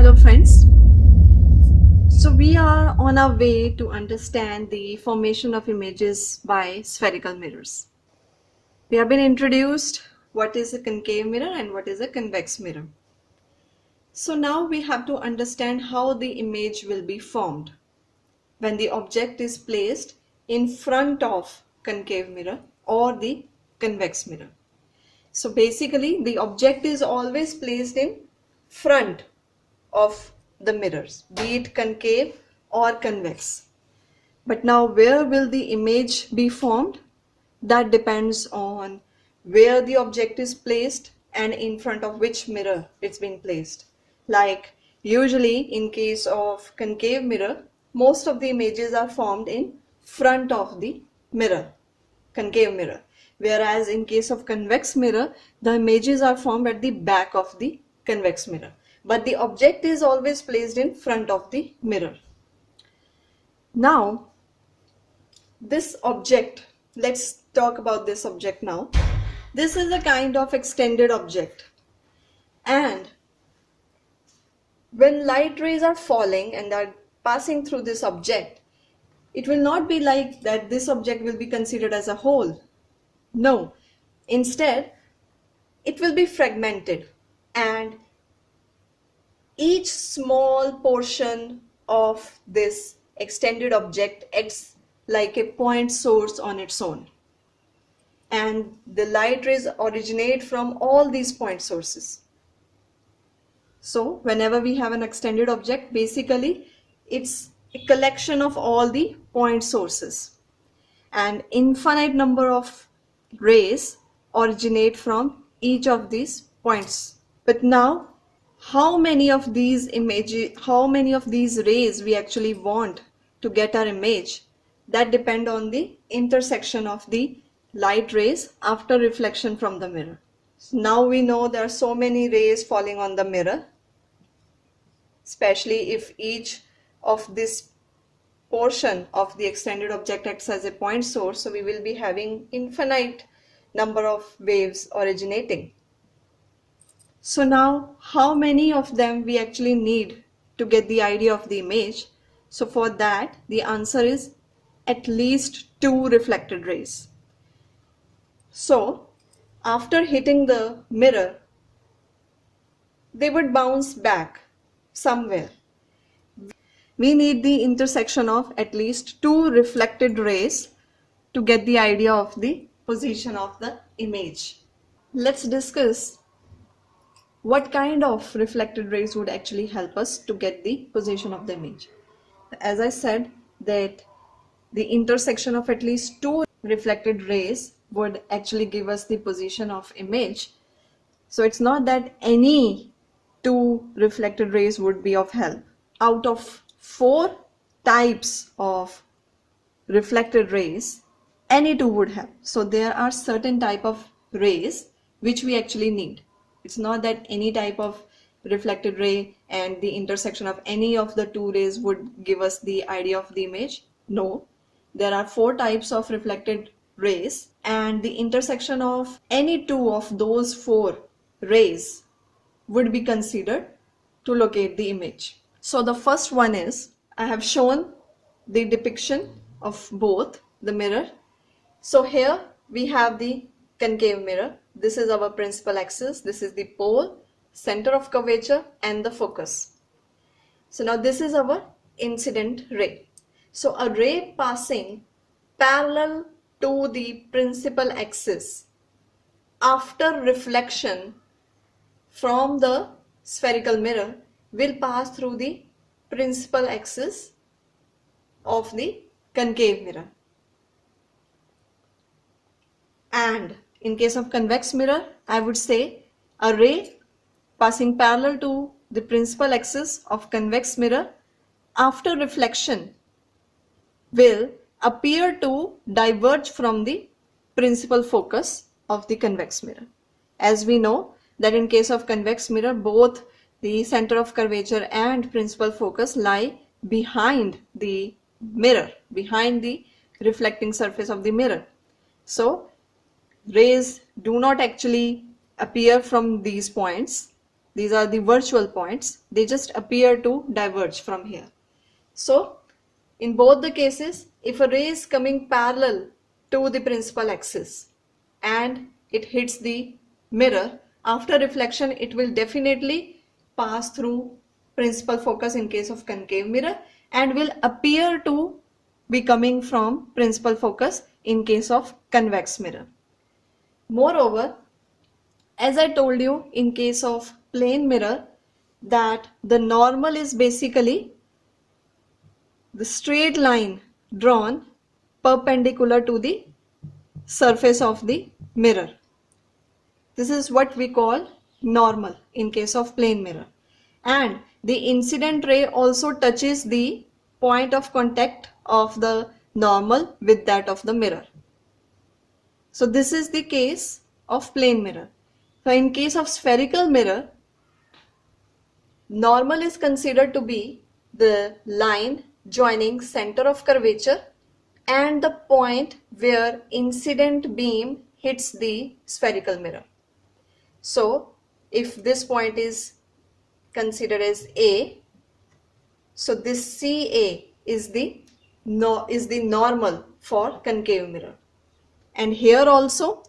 Hello friends. So we are on our way to understand the formation of images by spherical mirrors. We have been introduced what is a concave mirror and what is a convex mirror. So now we have to understand how the image will be formed when the object is placed in front of concave mirror or the convex mirror. So basically the object is always placed in front of the mirrors, be it concave or convex. But now where will the image be formed? That depends on where the object is placed and in front of which mirror it's been placed. Like usually in case of concave mirror, most of the images are formed in front of the mirror, concave mirror. Whereas in case of convex mirror, the images are formed at the back of the convex mirror. But the object is always placed in front of the mirror. Now, this object, let's talk about this object now. This is a kind of extended object. And when light rays are falling and are passing through this object, it will not be like that this object will be considered as a whole. No, instead, it will be fragmented, and each small portion of this extended object acts like a point source on its own. And the light rays originate from all these point sources. So whenever we have an extended object, basically it's a collection of all the point sources. And infinite number of rays originate from each of these points. But now, how many of these rays we actually want to get our image, that depend on the intersection of the light rays after reflection from the mirror. So now we know there are so many rays falling on the mirror, especially if each of this portion of the extended object acts as a point source, so we will be having infinite number of waves originating. So now how many of them we actually need to get the idea of the image? So for that the answer is at least 2 reflected rays. So after hitting the mirror, they would bounce back somewhere. We need the intersection of at least 2 reflected rays to get the idea of the position of the image. Let's discuss what kind of reflected rays would actually help us to get the position of the image. As I said, that the intersection of at least 2 reflected rays would actually give us the position of image. So it's not that any 2 reflected rays would be of help. Out of 4 types of reflected rays, any 2 would help. So there are certain type of rays which we actually need. It's not that any type of reflected ray and the intersection of any of the 2 rays would give us the idea of the image. No, there are 4 types of reflected rays, and the intersection of any 2 of those 4 rays would be considered to locate the image. So the first one is, I have shown the depiction of both the mirror. So here we have the concave mirror. This is our principal axis. This is the pole, center of curvature, and the focus. So now this is our incident ray. So a ray passing parallel to the principal axis after reflection from the spherical mirror will pass through the principal axis of the concave mirror. And in case of convex mirror, I would say a ray passing parallel to the principal axis of convex mirror after reflection will appear to diverge from the principal focus of the convex mirror. As we know that in case of convex mirror, both the center of curvature and principal focus lie behind the mirror, behind the reflecting surface of the mirror. So rays do not actually appear from these points, These are the virtual points. They just appear to diverge from here. So in both the cases, if a ray is coming parallel to the principal axis and it hits the mirror, after reflection it will definitely pass through principal focus in case of concave mirror and will appear to be coming from principal focus in case of convex mirror. Moreover, as I told you in case of plane mirror, that the normal is basically the straight line drawn perpendicular to the surface of the mirror. This is what we call normal in case of plane mirror. And the incident ray also touches the point of contact of the normal with that of the mirror. So this is the case of plane mirror. So in case of spherical mirror, normal is considered to be the line joining center of curvature and the point where incident beam hits the spherical mirror. So if this point is considered as A, so this CA is the normal for concave mirror. And here also,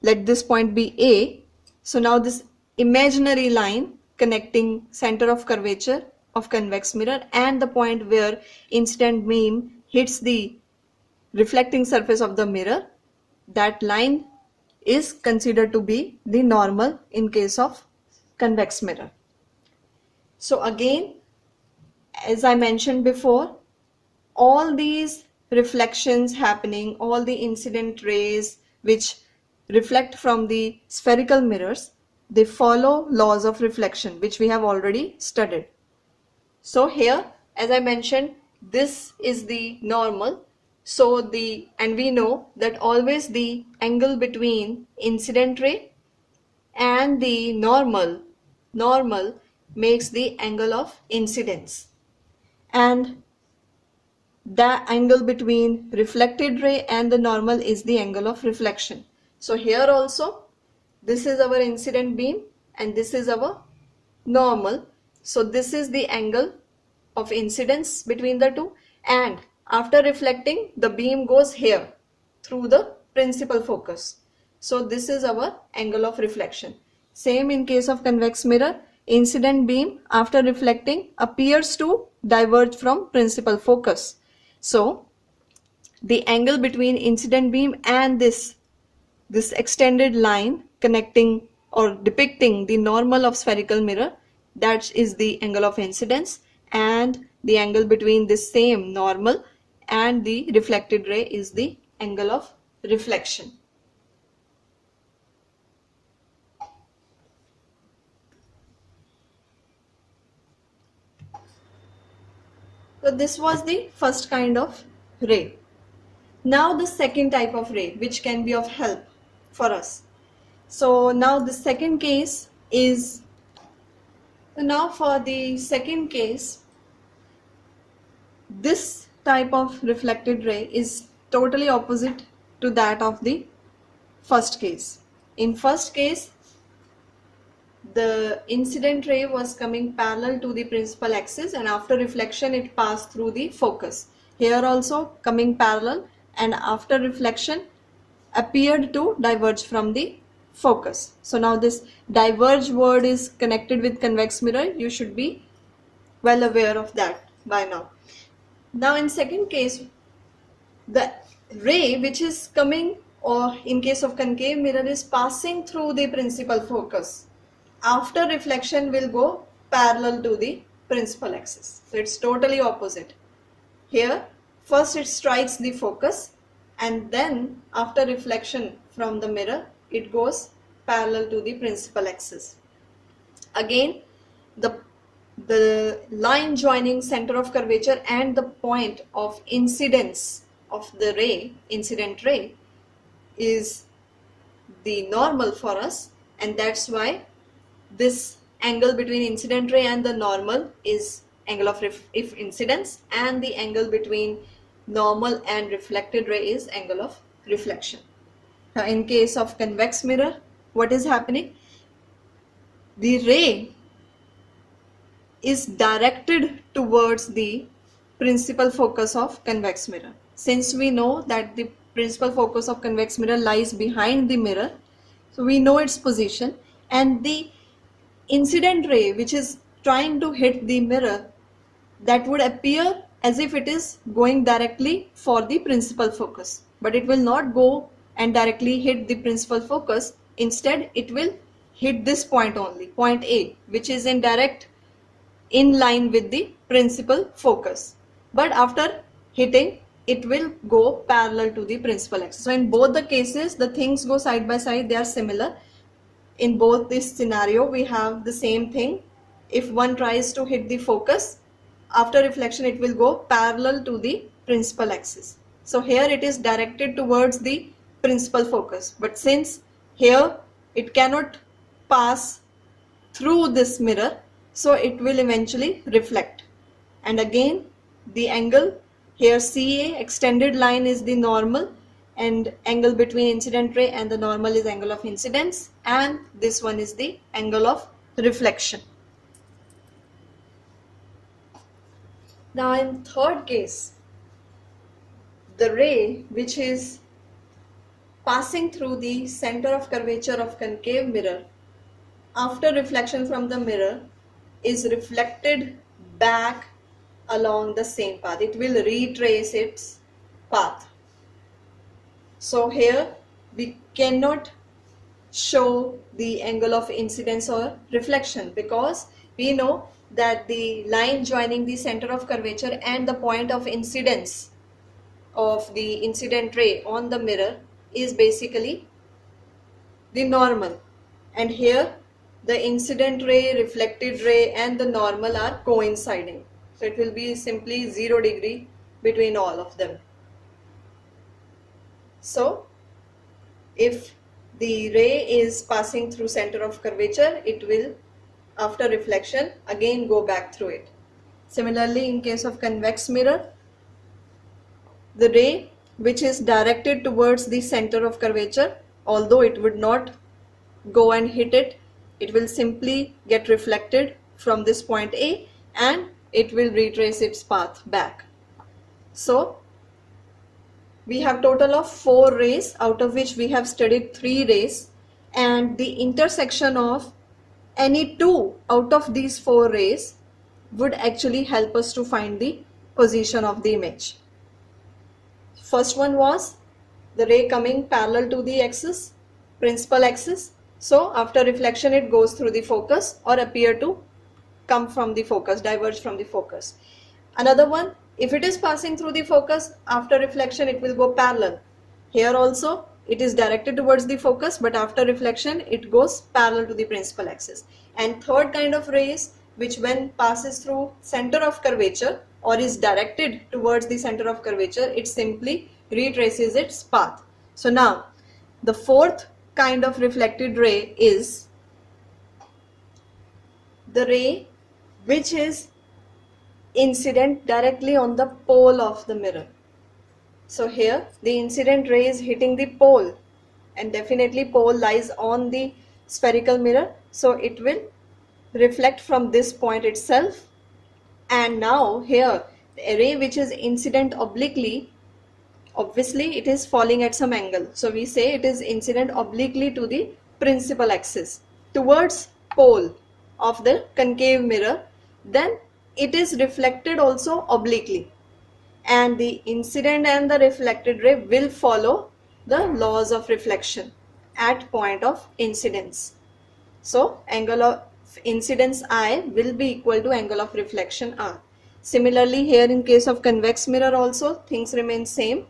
let this point be A. So now this imaginary line connecting center of curvature of convex mirror and the point where incident beam hits the reflecting surface of the mirror, that line is considered to be the normal in case of convex mirror. So again, as I mentioned before, all these reflections happening, all the incident rays which reflect from the spherical mirrors, they follow laws of reflection which we have already studied. So here, as I mentioned, this is the normal. So and we know that always the angle between incident ray and the normal makes the angle of incidence, and the angle between reflected ray and the normal is the angle of reflection. So here also, this is our incident beam and this is our normal. So this is the angle of incidence between the two, and after reflecting the beam goes here through the principal focus. So this is our angle of reflection. Same in case of convex mirror, incident beam after reflecting appears to diverge from principal focus. So the angle between incident beam and this extended line connecting or depicting the normal of spherical mirror, that is the angle of incidence, and the angle between this same normal and the reflected ray is the angle of reflection. So this was the first kind of ray. Now the second type of ray which can be of help for us. So now the second case is, now for the second case, this type of reflected ray is totally opposite to that of the first case. In first case, the incident ray was coming parallel to the principal axis and after reflection it passed through the focus. Here also coming parallel and after reflection appeared to diverge from the focus. So now this diverge word is connected with convex mirror. You should be well aware of that by now. Now in second case, the ray which is coming, or in case of concave mirror, is passing through the principal focus. After reflection will go parallel to the principal axis. So it's totally opposite. Here first it strikes the focus and then after reflection from the mirror it goes parallel to the principal axis. Again, the line joining center of curvature and the point of incidence of the ray, incident ray, is the normal for us, and that's why this angle between incident ray and the normal is angle of incidence, and the angle between normal and reflected ray is angle of reflection. Now in case of convex mirror, what is happening? The ray is directed towards the principal focus of convex mirror. Since we know that the principal focus of convex mirror lies behind the mirror, so we know its position, and the incident ray which is trying to hit the mirror, that would appear as if it is going directly for the principal focus, but it will not go and directly hit the principal focus. Instead, it will hit this point only, point A, which is in line with the principal focus, but after hitting it will go parallel to the principal axis. So in both the cases the things go side by side, they are similar. In both this scenario we have the same thing. If one tries to hit the focus, after reflection it will go parallel to the principal axis. So here it is directed towards the principal focus, but since here it cannot pass through this mirror, so it will eventually reflect. And again the angle here, CA, extended line, is the normal, and angle between incident ray and the normal is angle of incidence, and this one is the angle of reflection. Now in third case, the ray which is passing through the center of curvature of concave mirror, after reflection from the mirror, is reflected back along the same path. It will retrace its path. So here we cannot show the angle of incidence or reflection, because we know that the line joining the center of curvature and the point of incidence of the incident ray on the mirror is basically the normal, and here the incident ray, reflected ray and the normal are coinciding. So it will be simply 0 degree between all of them. So if the ray is passing through center of curvature, it will after reflection again go back through it. Similarly, in case of convex mirror, the ray which is directed towards the center of curvature, although it would not go and hit it, it will simply get reflected from this point A and it will retrace its path back. So we have total of 4 rays, out of which we have studied 3 rays, and the intersection of any 2 out of these 4 rays would actually help us to find the position of the image. First one was the ray coming parallel to the axis, principal axis. So after reflection it goes through the focus or appear to come from the focus, diverge from the focus. Another one, if it is passing through the focus, after reflection it will go parallel. Here also it is directed towards the focus, but after reflection it goes parallel to the principal axis. And third kind of rays, which when passes through center of curvature or is directed towards the center of curvature, it simply retraces its path. So now the fourth kind of reflected ray is the ray which is incident directly on the pole of the mirror. So here the incident ray is hitting the pole, and definitely pole lies on the spherical mirror, so it will reflect from this point itself. And now here the ray which is incident obliquely, obviously it is falling at some angle, so we say it is incident obliquely to the principal axis towards pole of the concave mirror, then it is reflected also obliquely, and the incident and the reflected ray will follow the laws of reflection at point of incidence. So angle of incidence I will be equal to angle of reflection R. Similarly, here in case of convex mirror also things remain same.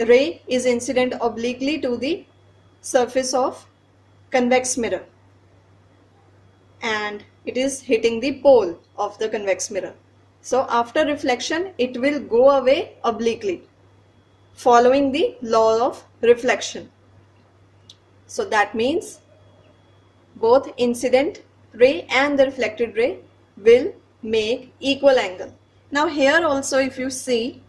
Ray is incident obliquely to the surface of convex mirror and it is hitting the pole of the convex mirror. So after reflection it will go away obliquely, following the law of reflection. So that means both incident ray and the reflected ray will make equal angle. Now here also if you see,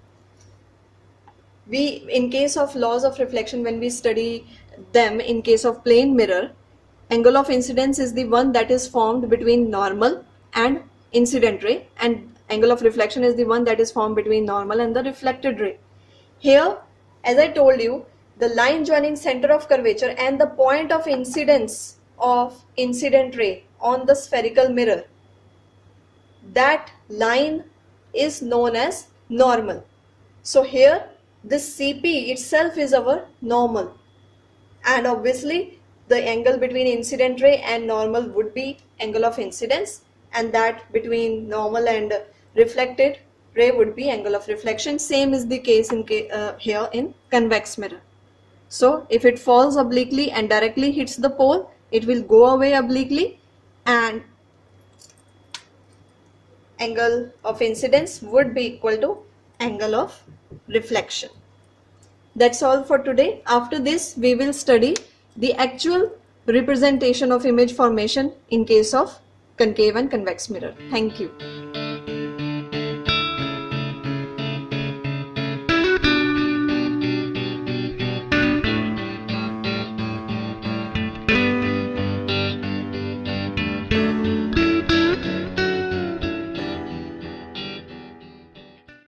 we in case of laws of reflection, when we study them in case of plane mirror, angle of incidence is the one that is formed between normal and incident ray, and angle of reflection is the one that is formed between normal and the reflected ray. Here, as I told you, the line joining center of curvature and the point of incidence of incident ray on the spherical mirror, that line is known as normal. So here this CP itself is our normal, and obviously the angle between incident ray and normal would be angle of incidence, and that between normal and reflected ray would be angle of reflection. Same is the case in here in convex mirror. So if it falls obliquely and directly hits the pole, it will go away obliquely, and angle of incidence would be equal to angle of reflection. That's all for today. After this, we will study the actual representation of image formation in case of concave and convex mirror. Thank you.